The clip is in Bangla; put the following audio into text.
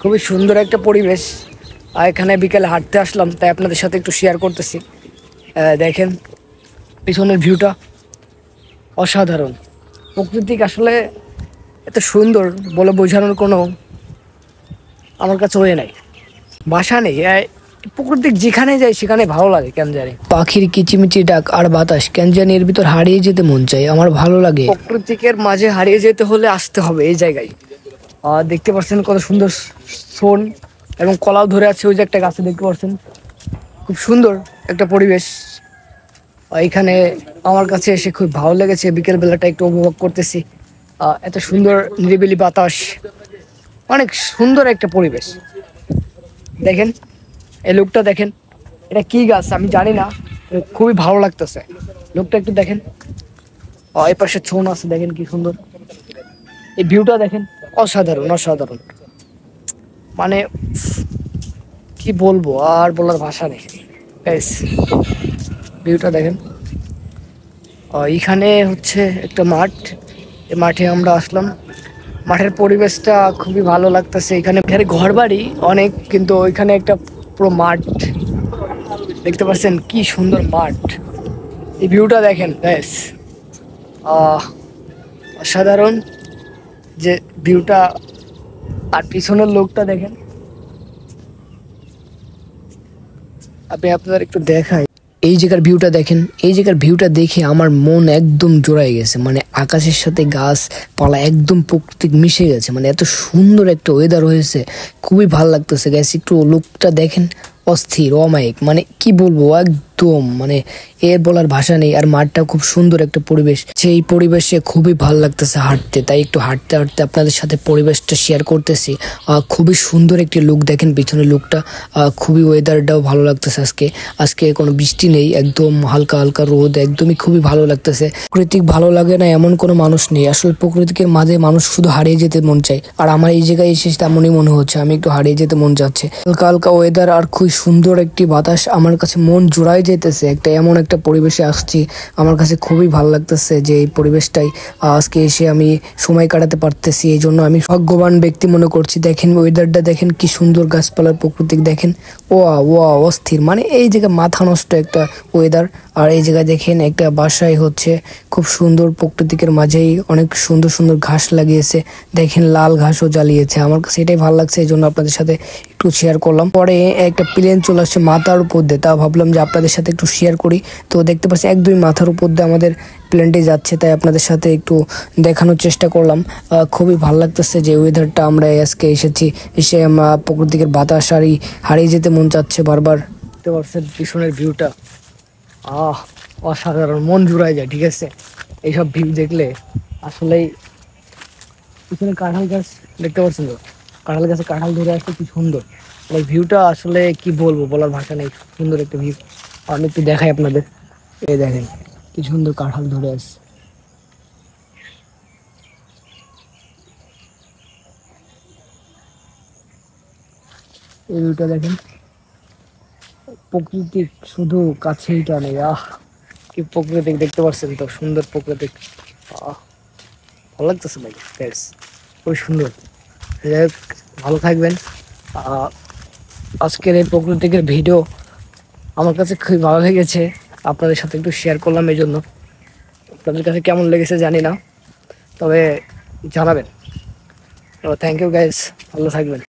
খুবই সুন্দর একটা পরিবেশ। আর এখানে বিকেলে হাঁটতে আসলাম, তাই আপনাদের সাথে একটু শেয়ার করতেছি। দেখেন পিছনের ভিউটা অসাধারণ। প্রকৃতিক আসলে এত সুন্দর বলে বোঝানোর কোনো আমার কাছে হয়ে নাই, ভাষা নেই। প্রকৃতিক যেখানে যাই সেখানে ভালো লাগে কেন জানি। পাখির কিচিমিচি ডাক আর বাতাস কেন জানি এর ভিতর হারিয়ে যেতে মন চাই, আমার ভালো লাগে। প্রকৃতিকের মাঝে হারিয়ে যেতে হলে আসতে হবে এই জায়গায়। দেখতে পাচ্ছেন কত সুন্দর শোন এবং কলাও ধরে আছে ওই যে একটা গাছে, দেখতে পাচ্ছেন খুব সুন্দর একটা পরিবেশ। এখানে আমার কাছে এসে খুব ভালো লেগেছে, বিকেল বেলাটা একটু উপভোগ করতেছি। এত সুন্দর নিরিবিলি বাতাস, অনেক সুন্দর একটা পরিবেশ। দেখেন এই লোকটা, দেখেন এটা কি গাছ আমি জানি না, খুবই ভালো লাগতেছে লোকটা, একটু দেখেন। এই পাশে ছন আছে, দেখেন কি সুন্দর। এই ভিউটা দেখেন, অসাধারণ অসাধারণ। মানে কি বলবো, আর বলার ভাষা নেই। ভিউটা দেখেন। এখানে হচ্ছে একটা মাঠ, এই মাঠে আমরা আসলাম। মাঠের পরিবেশটা খুবই ভালো লাগতেছে। এখানে ঘর বাড়ি অনেক, কিন্তু ওইখানে একটা পুরো মাঠ দেখতে পাচ্ছেন, কি সুন্দর মাঠ। এই ভিউটা দেখেন, ব্যাস অসাধারণ যে ভিউটা। আর পিছনের লোকটা দেখেন, আপনি আপনাদের একটু দেখাই। এই জায়গার ভিউটা দেখেন, এই জায়গার ভিউটা দেখে আমার মন একদম জোড়ায় গেছে। মানে আকাশের সাথে গাছপালা একদম প্রকৃতিক মিশে গেছে। মানে এত সুন্দর একটা ওয়েদার হয়েছে, খুবই ভালো লাগতেছে গ্যাস। একটু লোকটা দেখেন, অস্থির অমায়িক, মানে কি বলবো, একদম মানে এর বলার ভাষা নেই। আর মাঠটা খুব সুন্দর একটা পরিবেশ, সেই পরিবেশে খুবই ভালো লাগতেছে হাঁটতে। তাই একটু হাঁটতে হাঁটতে আপনাদের সাথে পরিবেশটা শেয়ার করতেছি। খুবই সুন্দর একটি লুক, দেখেন পিছনে লুকটা। খুবই ওয়েদারটাও ভালো লাগতেছে আজকে। আজকে কোনো বৃষ্টি নেই, একদম হালকা হালকা রোদ, একদমই খুবই ভালো লাগতেছে। প্রকৃতিক ভালো লাগে না এমন কোনো মানুষ নেই আসলে। প্রকৃতিকের মাঝে মানুষ শুধু হারিয়ে যেতে মন চায়, আর আমার এই জায়গায় এসে তেমনই মনে হচ্ছে, আমি একটু হারিয়ে যেতে মন যাচ্ছে। হালকা হালকা ওয়েদার আর খুব সুন্দর একটি বাতাস, আমার কাছে মন জুড়াই যেতেছে। একটা এমন একটা পরিবেশে আসছি, আমার কাছে খুবই ভালো লাগতেছে যে এই পরিবেশটাই আজকে এসে আমি সময় কাটাতে পারতেছি। এই জন্য আমি ভাগ্যবান ব্যক্তি মনে করছি। দেখেন ওয়েদারটা দেখেন, কি সুন্দর গাছপালার প্রকৃতিক দেখেন। ওয়া অস্থির, মানে এই জায়গায় মাথা নষ্ট একটা ওয়েদার। আর এই জায়গায় দেখেন একটা বাসায় হচ্ছে খুব সুন্দর প্রকৃতিকের মাঝেই অনেক সুন্দর সুন্দর ঘাস লাগিয়েছে। দেখেন লাল ঘাসও জ্বালিয়েছে, আমার কাছে এটাই ভালো লাগছে, এই জন্য আপনাদের সাথে একটু শেয়ার করলাম। পরে একটা প্লেন চলে আসছে মাথার উপর দিয়ে, তা ভাবলাম যে আপনাদের সাথে একটু শেয়ার করি। তো দেখতে পাচ্ছি একদমই মাথার উপর দিয়ে আমাদের প্লেনটি যাচ্ছে, তাই আপনাদের সাথে একটু দেখানোর চেষ্টা করলাম। খুবই ভালো লাগতেছে যে ওয়েদারটা আমরা আজকে এসেছি, এসে প্রকৃতিকের বাতাস হারিয়ে যেতে মন চাচ্ছে বারবার। দেখতে পাচ্ছেন পিছনের ভিউটা, অসাধারণ, মন জুড়ায় যায়। ঠিক আছে, এইসব ভিউ দেখলে আসলেই। পিছনে কাঁঠাল গাছ দেখতে পাচ্ছেন তো, কাঁঠাল গাছে কাঁঠাল ধরে আসলে কি সুন্দর। এই ভিউটা আসলে কি বলবো, বলার ভাষা নেই, সুন্দর একটা ভিউ। আমি একটু দেখাই আপনাদের, এই দেখেন কি সুন্দর কাঁঠাল ধরে আসছে। এই ভিউটা দেখেন, প্রকৃতিক শুধু কাছেই টানে। কি প্রকৃতিক, দেখতে পাচ্ছেন তো, সুন্দর প্রকৃতিক। ভালো লাগতেছে ভাই, খুবই সুন্দর। যাই হোক, ভালো থাকবেন। আজকের এই প্রকৃতিকের ভিডিও আমার কাছে খুবই ভালো লেগেছে, আপনাদের সাথে একটু শেয়ার করলাম। এই জন্য আপনাদের কাছে কেমন লেগেছে জানি না, তবে জানাবেন। তো থ্যাংক ইউ গাইস, ভালো থাকবেন।